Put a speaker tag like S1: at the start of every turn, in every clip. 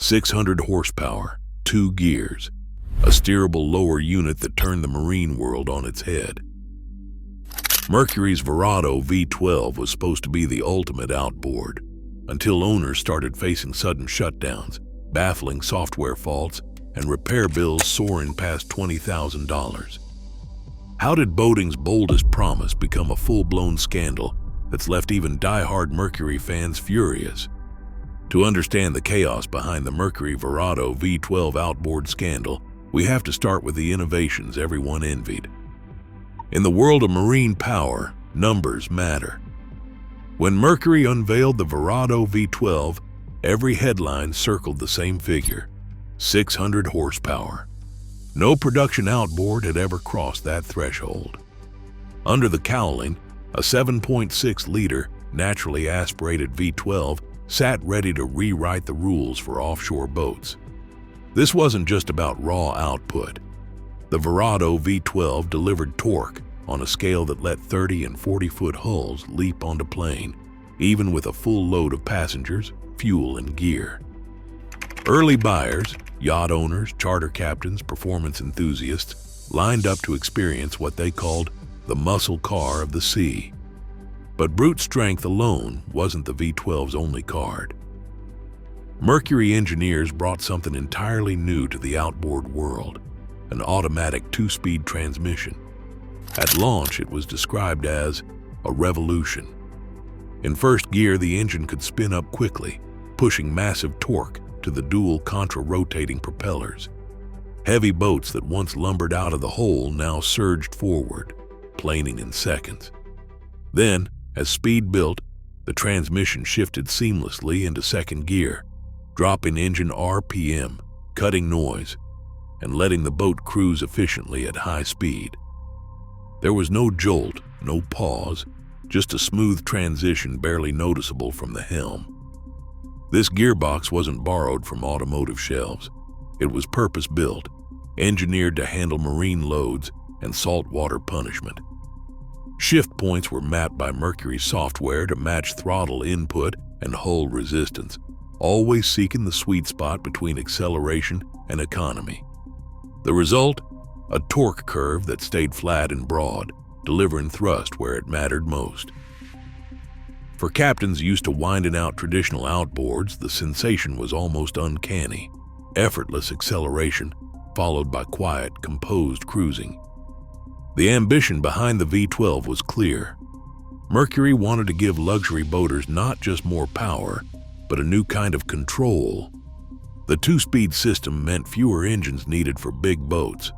S1: 600 horsepower, 2 gears, a steerable lower unit that turned the marine world on its head. Mercury's Verado V12 was supposed to be the ultimate outboard, until owners started facing sudden shutdowns, baffling software faults, and repair bills soaring past $20,000. How did boating's boldest promise become a full-blown scandal that's left even die-hard Mercury fans furious? To understand the chaos behind the Mercury Verado V12 outboard scandal, we have to start with the innovations everyone envied. In the world of marine power, numbers matter. When Mercury unveiled the Verado V12, every headline circled the same figure: 600 horsepower. No production outboard had ever crossed that threshold. Under the cowling, a 7.6-liter, naturally aspirated V12 sat ready to rewrite the rules for offshore boats. This wasn't just about raw output. The Verado V12 delivered torque on a scale that let 30 and 40-foot hulls leap onto plane, even with a full load of passengers, fuel, and gear. Early buyers, yacht owners, charter captains, performance enthusiasts, lined up to experience what they called the muscle car of the sea. But brute strength alone wasn't the V12's only card. Mercury engineers brought something entirely new to the outboard world: an automatic 2-speed transmission. At launch, it was described as a revolution. In first gear, the engine could spin up quickly, pushing massive torque to the dual contra-rotating propellers. Heavy boats that once lumbered out of the hole now surged forward, planing in seconds. Then, as speed built, the transmission shifted seamlessly into second gear, dropping engine RPM, cutting noise, and letting the boat cruise efficiently at high speed. There was no jolt, no pause, just a smooth transition barely noticeable from the helm. This gearbox wasn't borrowed from automotive shelves. It was purpose-built, engineered to handle marine loads and saltwater punishment. Shift points were mapped by Mercury software to match throttle input and hull resistance, always seeking the sweet spot between acceleration and economy. The result? A torque curve that stayed flat and broad, delivering thrust where it mattered most. For captains used to winding out traditional outboards, the sensation was almost uncanny: effortless acceleration, followed by quiet, composed cruising. The ambition behind the V12 was clear. Mercury wanted to give luxury boaters not just more power, but a new kind of control. The 2-speed system meant fewer engines needed for big boats.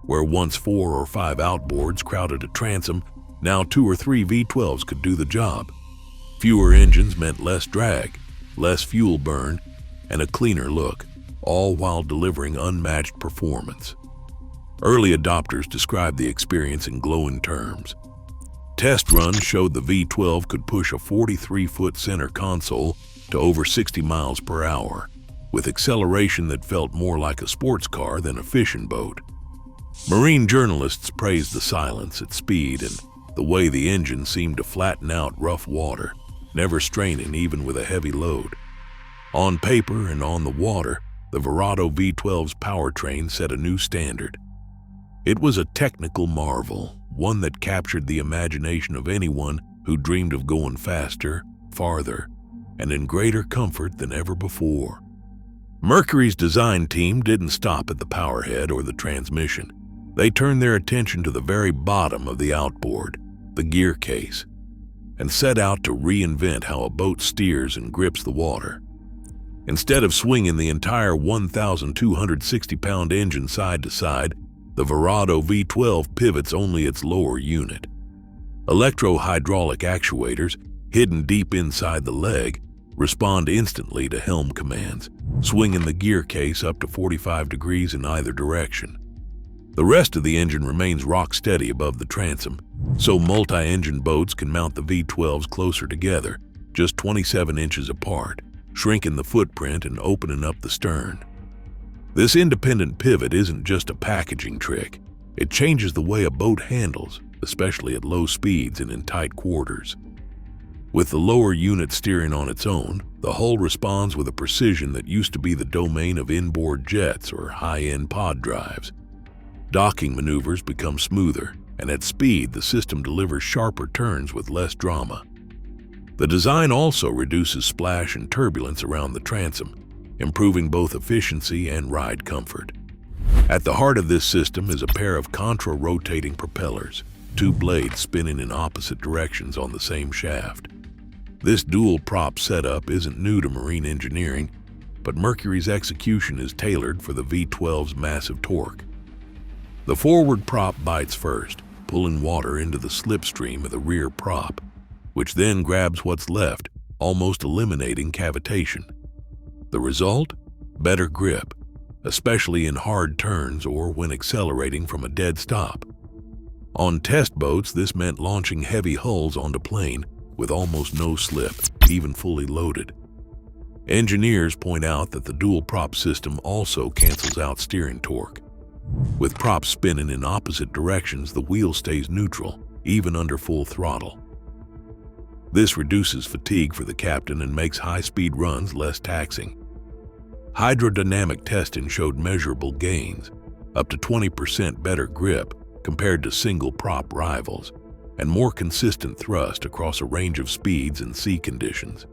S1: Where once 4 or 5 outboards crowded a transom, now 2 or 3 V12s could do the job. Fewer engines meant less drag, less fuel burn, and a cleaner look, all while delivering unmatched performance. Early adopters described the experience in glowing terms. Test runs showed the V12 could push a 43-foot center console to over 60 miles per hour, with acceleration that felt more like a sports car than a fishing boat. Marine journalists praised the silence at speed and the way the engine seemed to flatten out rough water, never straining even with a heavy load. On paper and on the water, the Verado V12's powertrain set a new standard. It was a technical marvel, one that captured the imagination of anyone who dreamed of going faster, farther, and in greater comfort than ever before. Mercury's design team didn't stop at the powerhead or the transmission. They turned their attention to the very bottom of the outboard, the gear case, and set out to reinvent how a boat steers and grips the water. Instead of swinging the entire 1,260-pound engine side to side, the Verado V12 pivots only its lower unit. Electro-hydraulic actuators, hidden deep inside the leg, respond instantly to helm commands, swinging the gear case up to 45 degrees in either direction. The rest of the engine remains rock steady above the transom, so multi-engine boats can mount the V12s closer together, just 27 inches apart, shrinking the footprint and opening up the stern. This independent pivot isn't just a packaging trick. It changes the way a boat handles, especially at low speeds and in tight quarters. With the lower unit steering on its own, the hull responds with a precision that used to be the domain of inboard jets or high-end pod drives. Docking maneuvers become smoother, and at speed the system delivers sharper turns with less drama. The design also reduces splash and turbulence around the transom, improving both efficiency and ride comfort. At the heart of this system is a pair of contra-rotating propellers, two blades spinning in opposite directions on the same shaft. This dual prop setup isn't new to marine engineering, but Mercury's execution is tailored for the V12's massive torque. The forward prop bites first, pulling water into the slipstream of the rear prop, which then grabs what's left, almost eliminating cavitation. The result? Better grip, especially in hard turns or when accelerating from a dead stop. On test boats, this meant launching heavy hulls onto plane with almost no slip, even fully loaded. Engineers point out that the dual prop system also cancels out steering torque. With props spinning in opposite directions, the wheel stays neutral, even under full throttle. This reduces fatigue for the captain and makes high-speed runs less taxing. Hydrodynamic testing showed measurable gains, up to 20% better grip compared to single-prop rivals, and more consistent thrust across a range of speeds and sea conditions.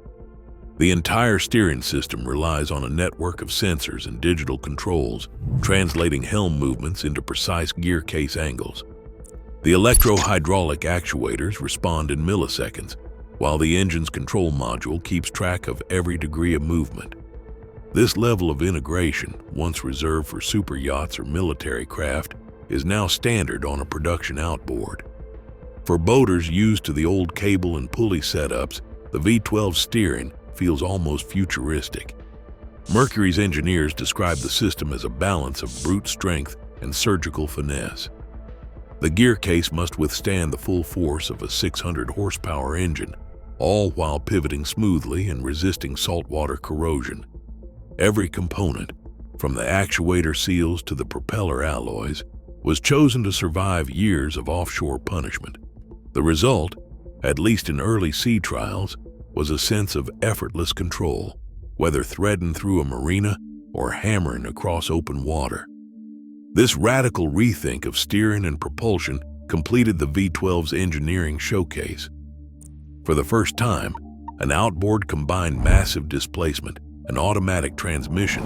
S1: The entire steering system relies on a network of sensors and digital controls, translating helm movements into precise gear case angles. The electro-hydraulic actuators respond in milliseconds, while the engine's control module keeps track of every degree of movement. This level of integration, once reserved for super yachts or military craft, is now standard on a production outboard. For boaters used to the old cable and pulley setups, the V12 steering feels almost futuristic. Mercury's engineers describe the system as a balance of brute strength and surgical finesse. The gear case must withstand the full force of a 600 horsepower engine, all while pivoting smoothly and resisting saltwater corrosion. Every component, from the actuator seals to the propeller alloys, was chosen to survive years of offshore punishment. The result, at least in early sea trials, was a sense of effortless control, whether threading through a marina or hammering across open water. This radical rethink of steering and propulsion completed the V12's engineering showcase. For the first time, an outboard combined massive displacement, an automatic transmission,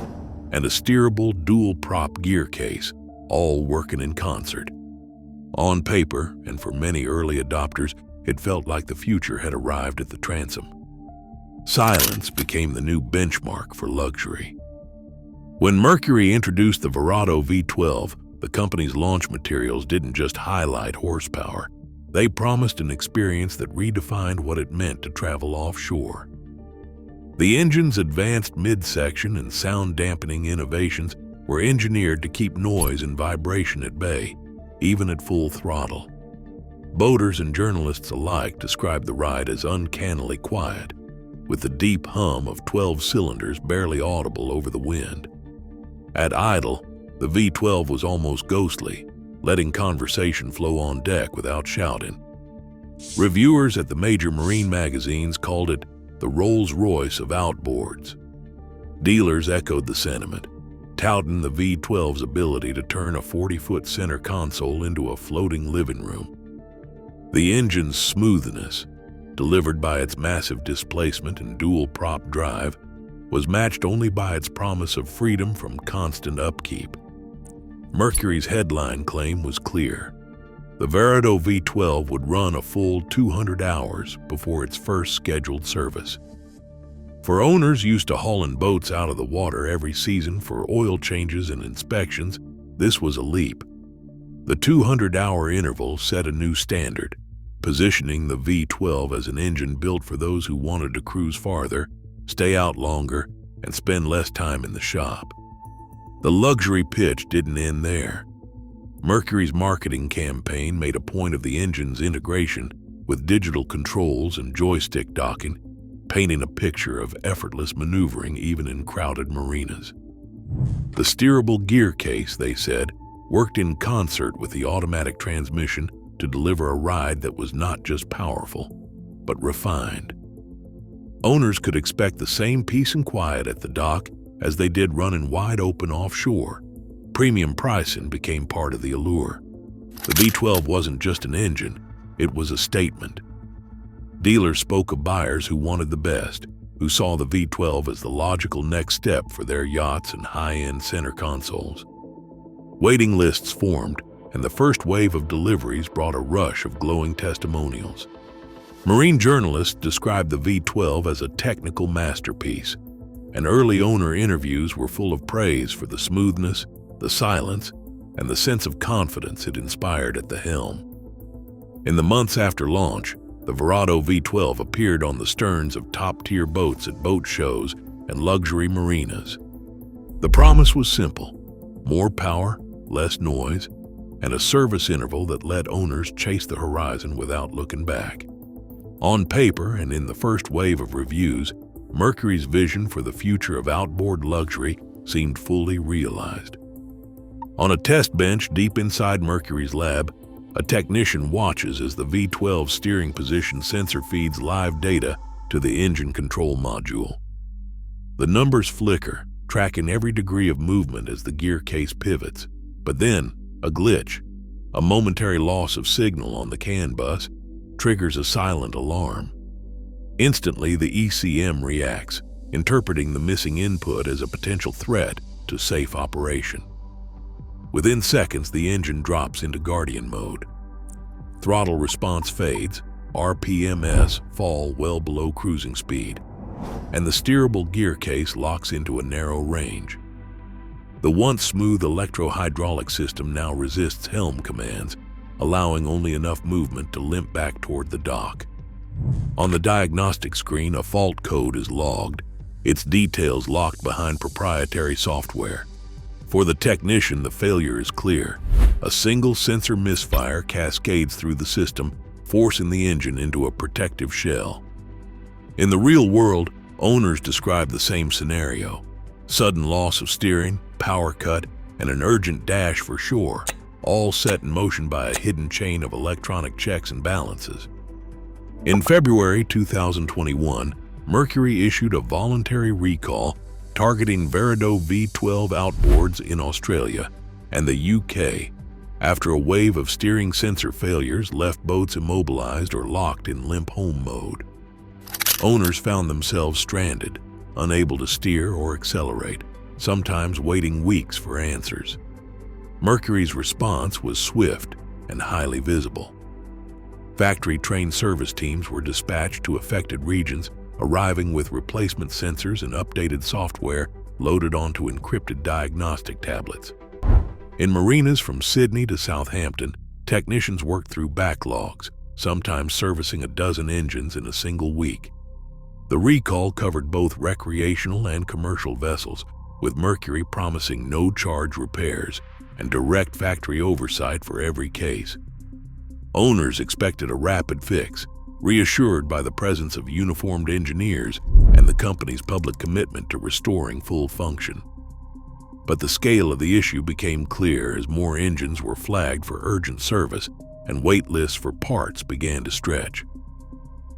S1: and a steerable dual-prop gear case, all working in concert. On paper, and for many early adopters, it felt like the future had arrived at the transom. Silence became the new benchmark for luxury. When Mercury introduced the Verado V12, the company's launch materials didn't just highlight horsepower. They promised an experience that redefined what it meant to travel offshore. The engine's advanced midsection and sound-dampening innovations were engineered to keep noise and vibration at bay, even at full throttle. Boaters and journalists alike described the ride as uncannily quiet, with the deep hum of 12 cylinders barely audible over the wind. At idle, the V12 was almost ghostly, letting conversation flow on deck without shouting. Reviewers at the major marine magazines called it the Rolls-Royce of outboards. Dealers echoed the sentiment, touting the V12's ability to turn a 40-foot center console into a floating living room. The engine's smoothness, delivered by its massive displacement and dual-prop drive, was matched only by its promise of freedom from constant upkeep. Mercury's headline claim was clear. The Verado V12 would run a full 200 hours before its first scheduled service. For owners used to hauling boats out of the water every season for oil changes and inspections, this was a leap. The 200-hour interval set a new standard, positioning the V12 as an engine built for those who wanted to cruise farther, stay out longer, and spend less time in the shop. The luxury pitch didn't end there. Mercury's marketing campaign made a point of the engine's integration with digital controls and joystick docking, painting a picture of effortless maneuvering even in crowded marinas. The steerable gear case, they said, worked in concert with the automatic transmission to deliver a ride that was not just powerful, but refined. Owners could expect the same peace and quiet at the dock as they did running wide open offshore. Premium pricing became part of the allure. The V12 wasn't just an engine, it was a statement. Dealers spoke of buyers who wanted the best, who saw the V12 as the logical next step for their yachts and high-end center consoles. Waiting lists formed, and the first wave of deliveries brought a rush of glowing testimonials. Marine journalists described the V12 as a technical masterpiece, and early owner interviews were full of praise for the smoothness, the silence, and the sense of confidence it inspired at the helm. In the months after launch, the Verado V12 appeared on the sterns of top-tier boats at boat shows and luxury marinas. The promise was simple: more power, less noise, and a service interval that let owners chase the horizon without looking back. On paper and in the first wave of reviews, Mercury's vision for the future of outboard luxury seemed fully realized. On a test bench deep inside Mercury's lab, a technician watches as the V12 steering position sensor feeds live data to the engine control module. The numbers flicker, tracking every degree of movement as the gear case pivots. But then, a glitch, a momentary loss of signal on the CAN bus, triggers a silent alarm. Instantly, the ECM reacts, interpreting the missing input as a potential threat to safe operation. Within seconds, the engine drops into Guardian mode. Throttle response fades, RPMs fall well below cruising speed, and the steerable gear case locks into a narrow range. The once smooth electro-hydraulic system now resists helm commands, allowing only enough movement to limp back toward the dock. On the diagnostic screen, a fault code is logged, its details locked behind proprietary software. For the technician, the failure is clear. A single sensor misfire cascades through the system, forcing the engine into a protective shell. In the real world, owners describe the same scenario: sudden loss of steering, power cut, and an urgent dash for shore, all set in motion by a hidden chain of electronic checks and balances. In February 2021, Mercury issued a voluntary recall targeting Verado V12 Outboards in Australia and the UK after a wave of steering sensor failures left boats immobilized or locked in limp home mode. Owners found themselves stranded, unable to steer or accelerate, sometimes waiting weeks for answers. Mercury's response was swift and highly visible. Factory-trained service teams were dispatched to affected regions, arriving with replacement sensors and updated software loaded onto encrypted diagnostic tablets. In marinas from Sydney to Southampton, technicians worked through backlogs, sometimes servicing a dozen engines in a single week. The recall covered both recreational and commercial vessels, with Mercury promising no-charge repairs and direct factory oversight for every case. Owners expected a rapid fix, reassured by the presence of uniformed engineers and the company's public commitment to restoring full function. But the scale of the issue became clear as more engines were flagged for urgent service and wait lists for parts began to stretch.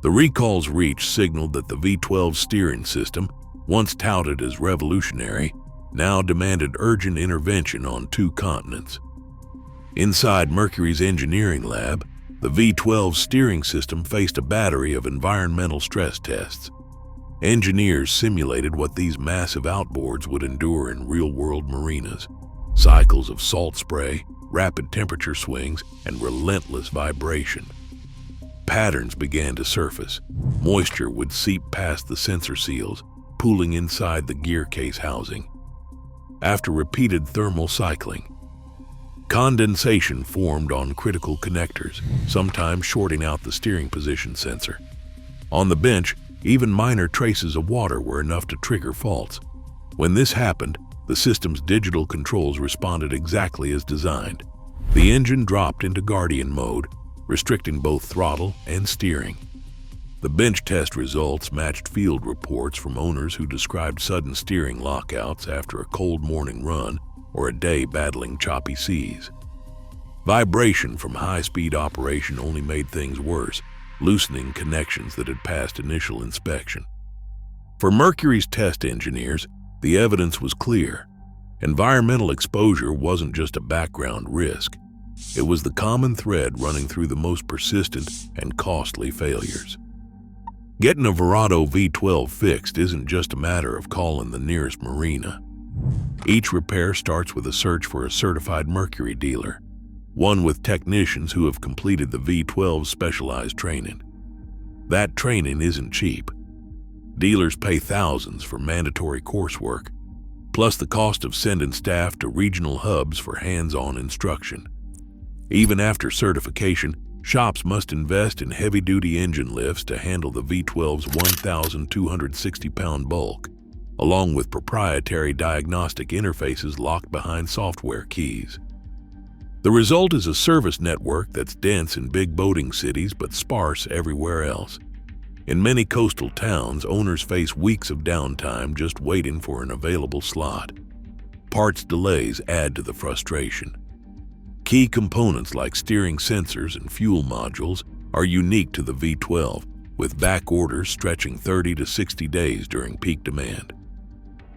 S1: The recall's reach signaled that the V12 steering system, once touted as revolutionary, now demanded urgent intervention on 2 continents. Inside Mercury's engineering lab, the V12 steering system faced a battery of environmental stress tests. Engineers simulated what these massive outboards would endure in real-world marinas: cycles of salt spray, rapid temperature swings, and relentless vibration. Patterns began to surface. Moisture would seep past the sensor seals, pooling inside the gear case housing. After repeated thermal cycling, condensation formed on critical connectors, sometimes shorting out the steering position sensor. On the bench, even minor traces of water were enough to trigger faults. When this happened, the system's digital controls responded exactly as designed. The engine dropped into Guardian mode, restricting both throttle and steering. The bench test results matched field reports from owners who described sudden steering lockouts after a cold morning run or a day battling choppy seas. Vibration from high-speed operation only made things worse, loosening connections that had passed initial inspection. For Mercury's test engineers, the evidence was clear. Environmental exposure wasn't just a background risk. It was the common thread running through the most persistent and costly failures. Getting a Verado V12 fixed isn't just a matter of calling the nearest marina. Each repair starts with a search for a certified Mercury dealer, one with technicians who have completed the V12's specialized training. That training isn't cheap. Dealers pay thousands for mandatory coursework, plus the cost of sending staff to regional hubs for hands-on instruction. Even after certification, shops must invest in heavy-duty engine lifts to handle the V12's 1,260-pound bulk, along with proprietary diagnostic interfaces locked behind software keys. The result is a service network that's dense in big boating cities but sparse everywhere else. In many coastal towns, owners face weeks of downtime just waiting for an available slot. Parts delays add to the frustration. Key components like steering sensors and fuel modules are unique to the V12, with back orders stretching 30 to 60 days during peak demand.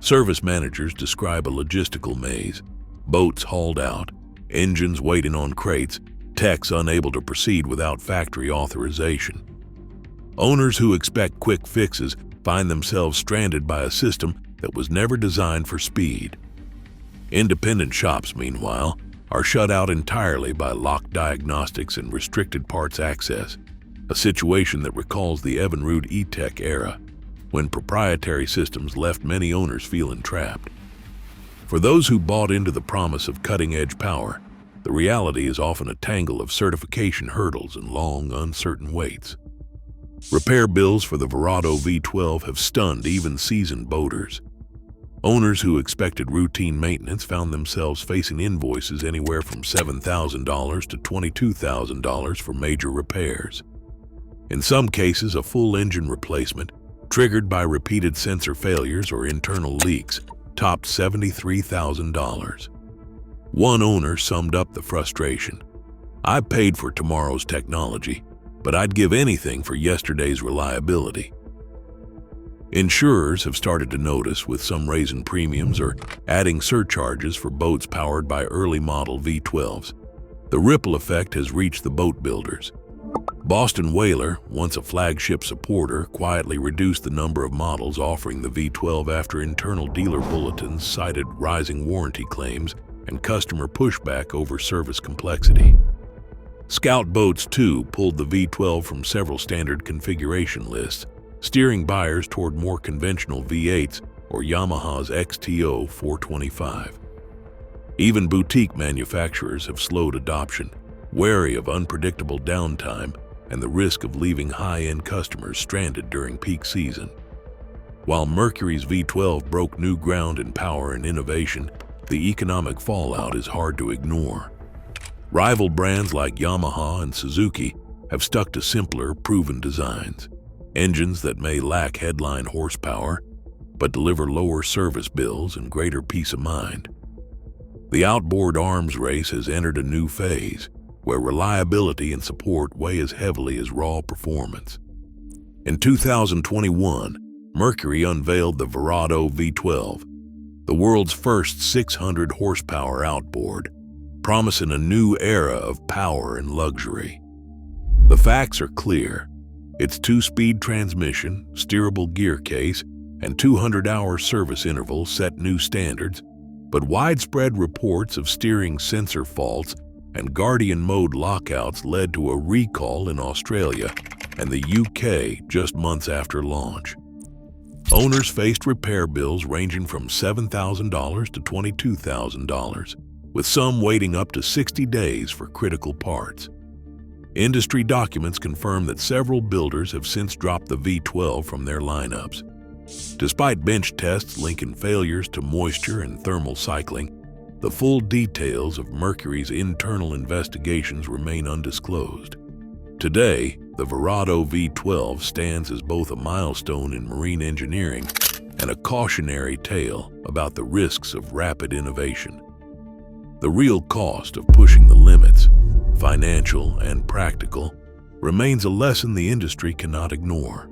S1: Service managers describe a logistical maze: boats hauled out, engines waiting on crates, techs unable to proceed without factory authorization. Owners who expect quick fixes find themselves stranded by a system that was never designed for speed. Independent shops, meanwhile, are shut out entirely by locked diagnostics and restricted parts access, a situation that recalls the evinrude e-tech era, when proprietary systems left many owners feeling trapped. For those who bought into the promise of cutting-edge power, the reality is often a tangle of certification hurdles and long, uncertain waits. Repair bills for the Verado V12 have stunned even seasoned boaters. Owners who expected routine maintenance found themselves facing invoices anywhere from $7,000 to $22,000 for major repairs. In some cases, a full engine replacement, triggered by repeated sensor failures or internal leaks, topped $73,000. One owner summed up the frustration: "I paid for tomorrow's technology, but I'd give anything for yesterday's reliability." Insurers have started to notice, with some raising premiums or adding surcharges for boats powered by early model V12s. The ripple effect has reached the boat builders. Boston Whaler, once a flagship supporter, quietly reduced the number of models offering the V12 after internal dealer bulletins cited rising warranty claims and customer pushback over service complexity. Scout Boats, too, pulled the V12 from several standard configuration lists, steering buyers toward more conventional V8s or Yamaha's XTO 425. Even boutique manufacturers have slowed adoption, wary of unpredictable downtime and the risk of leaving high-end customers stranded during peak season. While Mercury's V12 broke new ground in power and innovation, the economic fallout is hard to ignore. Rival brands like Yamaha and Suzuki have stuck to simpler, proven designs. Engines that may lack headline horsepower, but deliver lower service bills and greater peace of mind. The outboard arms race has entered a new phase, where reliability and support weigh as heavily as raw performance. In 2021, Mercury unveiled the Verado V12, the world's first 600 horsepower outboard, promising a new era of power and luxury. The facts are clear. Its 2-speed transmission, steerable gear case, and 200-hour service interval set new standards, but widespread reports of steering sensor faults and Guardian mode lockouts led to a recall in Australia and the UK just months after launch. Owners faced repair bills ranging from $7,000 to $22,000, with some waiting up to 60 days for critical parts. Industry documents confirm that several builders have since dropped the V12 from their lineups. Despite bench tests linking failures to moisture and thermal cycling, the full details of Mercury's internal investigations remain undisclosed. Today, the Verado V12 stands as both a milestone in marine engineering and a cautionary tale about the risks of rapid innovation. The real cost of pushing the limits, financial and practical, remains a lesson the industry cannot ignore.